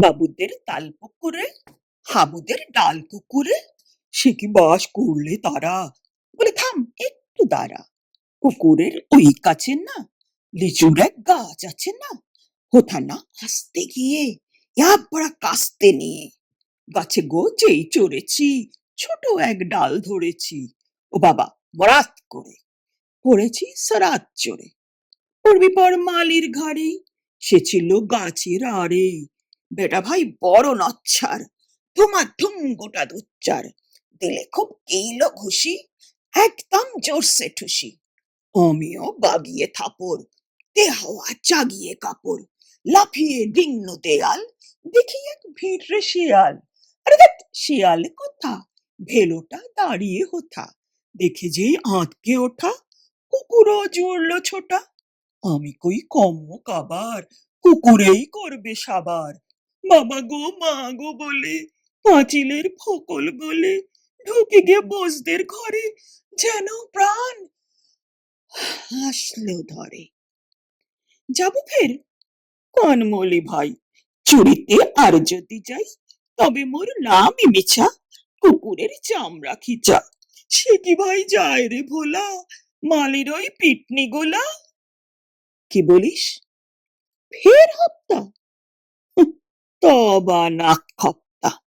বাবুদের তাল পুকুরে, হাবুদের ডাল পুকুরে, সে কি বাস করলে তারা। বলে থাম, একটু দাঁড়া। পুকুরের ওই কাছে না লিচুর এক গাছ আছে না, হোথা না আসতে গিয়ে বড়া কাস্তে নিয়ে গাছে গো যেই চড়েছি, ছোট এক ডাল ধরেছি। ও বাবা, বরাত করে পড়েছি সরাত চড়ে। পড়বি পর মালির ঘাড়ে, সে ছিল গাছের আড়ে। বেটা ভাই বড় নচ্ছার, ধুমাধুম গোটা দুচ্চার। দিলে খুব কেইলো ঘুষি, একদম জোরসে ঠুসি। আমিও বাগিয়ে থাপড়, দে হাওয়া জাগিয়ে কাপড়। লাফিয়ে ডিঙ্গনো দেয়াল, দেখি এক ভিড়রে শিয়াল। আরে ধ্যাৎ, শিয়াল কোথা, ভেলোটা দাঁড়িয়ে হোথা। দেখে যেই আঁতকে ওঠা, কুকুরও জুড়লো ছোটা। আমি কই কম্ম কাবার, কুকুরেই করবে সাবার। বাবা গো মা গো বলে পাঁচিলের ফকল গলে ঢুকে গিয়ে বসদের ঘরে, যেন প্রাণ হাসলো ধরে। যাবো ফের, কানমলি ভাই, চুরিতে আর যদি যাই, তবে মোর নামই মিছা, কুকুরের চামড়া খিচা। সে কি ভাই যায় রে ভোলা, মালির ওই পিটনি গোলা। কি বলিস, ফের হপ্তা? তবা নাক খপ্তা।